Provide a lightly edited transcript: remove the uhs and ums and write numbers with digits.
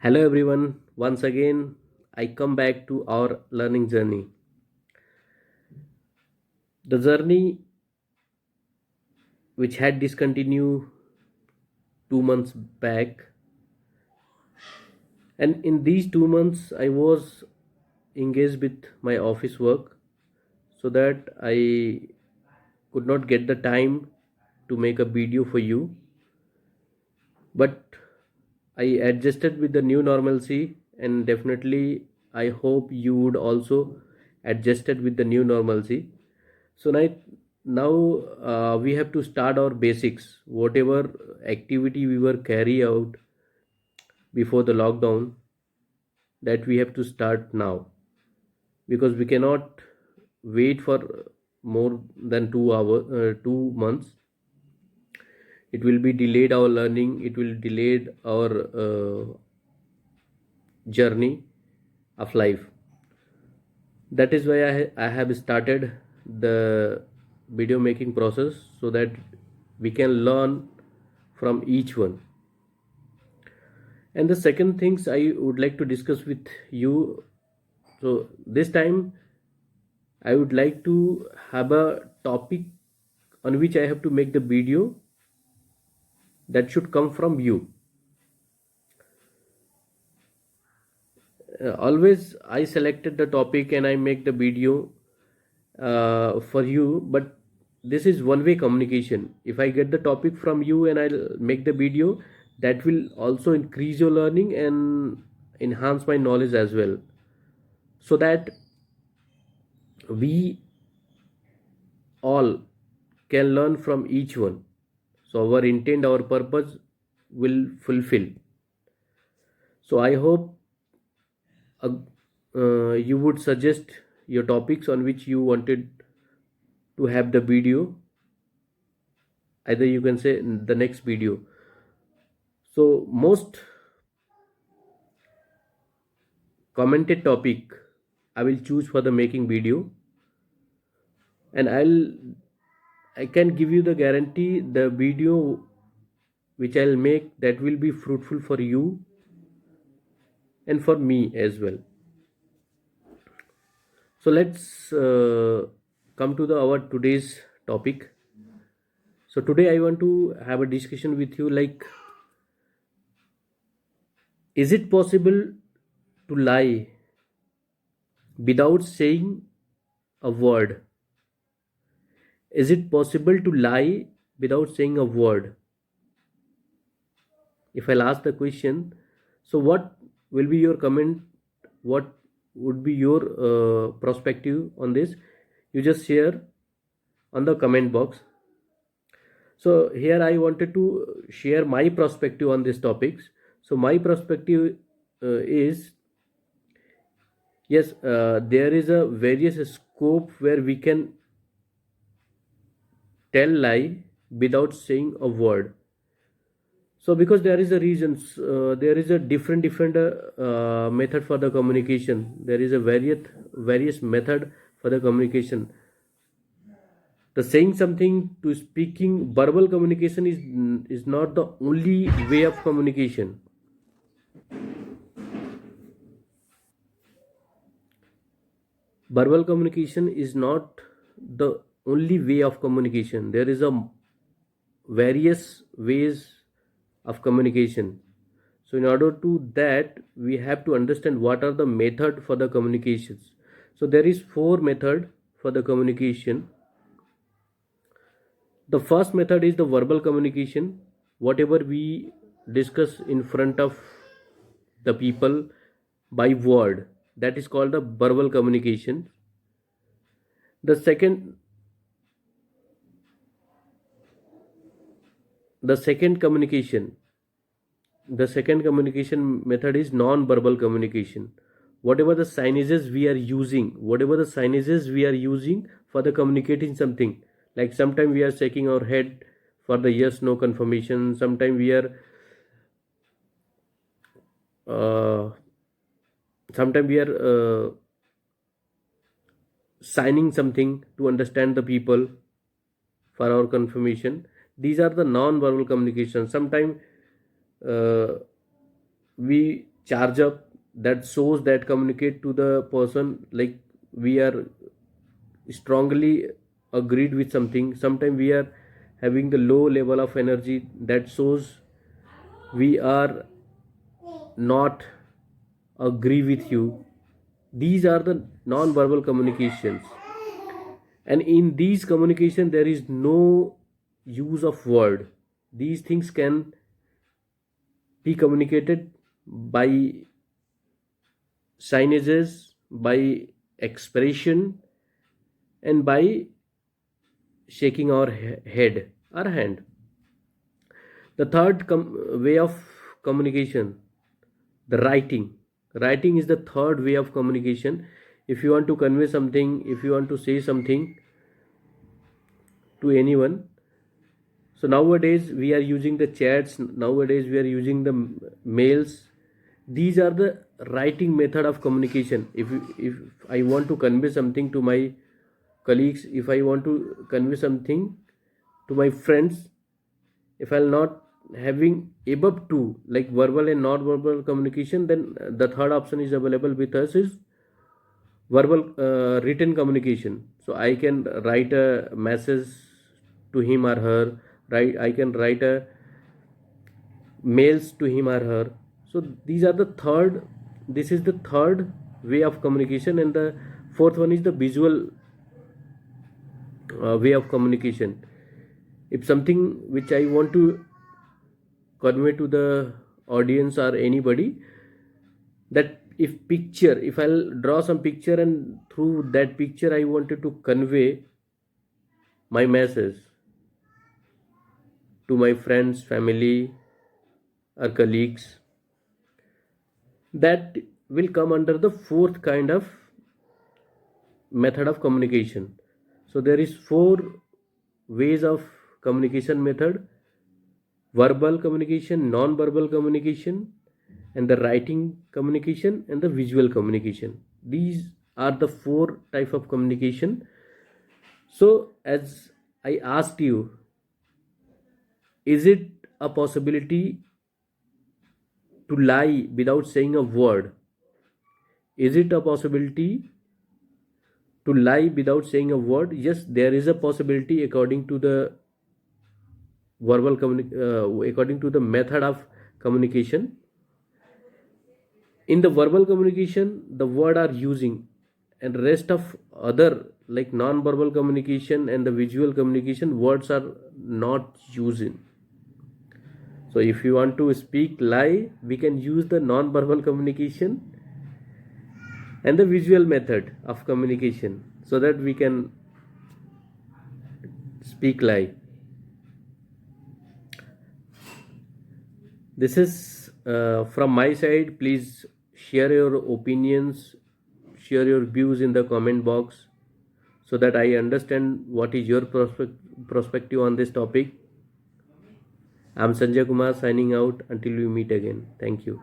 Hello everyone, once again I come back to our learning journey. The journey which had discontinued 2 months back, and in these 2 months I was engaged with my office work so that I could not get the time to make a video for you. But I adjusted with the new normalcy, and definitely I hope you would also adjusted with the new normalcy. So now we have to start our basics. Whatever activity we were carry out before the lockdown, that we have to start now, because we cannot wait for more than 2 months. It will be delayed our learning. It will delayed our journey of life. That is why I have started the video making process so that we can learn from each one. And the second things I would like to discuss with you. So this time I would like to have a topic on which I have to make the video that should come from you. Always I selected the topic and I make the video for you, but this is one way communication. If I get the topic from you and I'll make the video, that will also increase your learning and enhance my knowledge as well, so that we all can learn from each one, so our intent, our purpose will fulfill. So I hope uh, you would suggest your topics on which you wanted to have the video. Either you can say the next video. So most commented topic I will choose for the making video, and I can give you the guarantee the video which I'll make, that will be fruitful for you and for me as well. So let's come to the our today's topic. So today I want to have a discussion with you, like, is it possible to lie without saying a word? Is it possible to lie without saying a word? If I'll ask the question, so what will be your comment? What would be your perspective on this? You just share on the comment box. So here I wanted to share my perspective on these topics. So my perspective is, yes, there is a various scope where we can tell lie without saying a word. So because there is a reasons, there is a different method for the communication. There is a various method for the communication. The saying something to speaking, verbal communication is not the only way of communication. Verbal communication is not the only way of communication. There is a various ways of communication. So in order to that, we have to understand what are the method for the communications. So there is four method for the communication. The first method is the verbal communication. Whatever we discuss in front of the people by word, that is called the verbal communication. the second the second communication the second communication method is non-verbal communication. Whatever the signages we are using for the communicating something, like sometimes we are shaking our head for the yes no confirmation. Uh, Sometimes we are signing something to understand the people for our confirmation. These are the non-verbal communication. Sometimes uh, we charge up, that shows that communicate to the person like we are strongly agreed with something. Sometimes we are having the low level of energy, that shows we are not agree with you. These are the non-verbal communications, and in these communication there is no use of word. These things can be communicated by signages, by expression, and by shaking our head or hand. The third way of communication, the writing. Writing is the third way of communication. If you want to convey something, if you want to say something to anyone, so nowadays we are using the chats, nowadays we are using the mails. These are the writing method of communication. If I want to convey something to my colleagues, if I want to convey something to my friends, if I'll not having above two like verbal and non-verbal communication, then the third option is available with us is verbal written communication. So I can write a message to him or her, right? I can write a mails to him or her. So these are the third, this is the third way of communication, and the fourth one is the visual way of communication. If something which I want to convey to the audience or anybody, that if I'll draw some picture and through that picture I wanted to convey my message to my friends, family or colleagues, that will come under the fourth kind of method of communication. So there is four ways of communication method: verbal communication, non-verbal communication, and the writing communication, and the visual communication. These are the four type of communication. So as I asked you, is it a possibility to lie without saying a word? Is it a possibility to lie without saying a word? Yes, there is a possibility according to the according to the method of communication. In the verbal communication, the word are using, and rest of other like non-verbal communication and the visual communication, words are not using. So if you want to speak lie, we can use the non-verbal communication and the visual method of communication so that we can speak lie. This is from my side. Please share your opinions, share your views in the comment box so that I understand what is your perspective on this topic. I'm Sanjay Kumar signing out until we meet again. Thank you.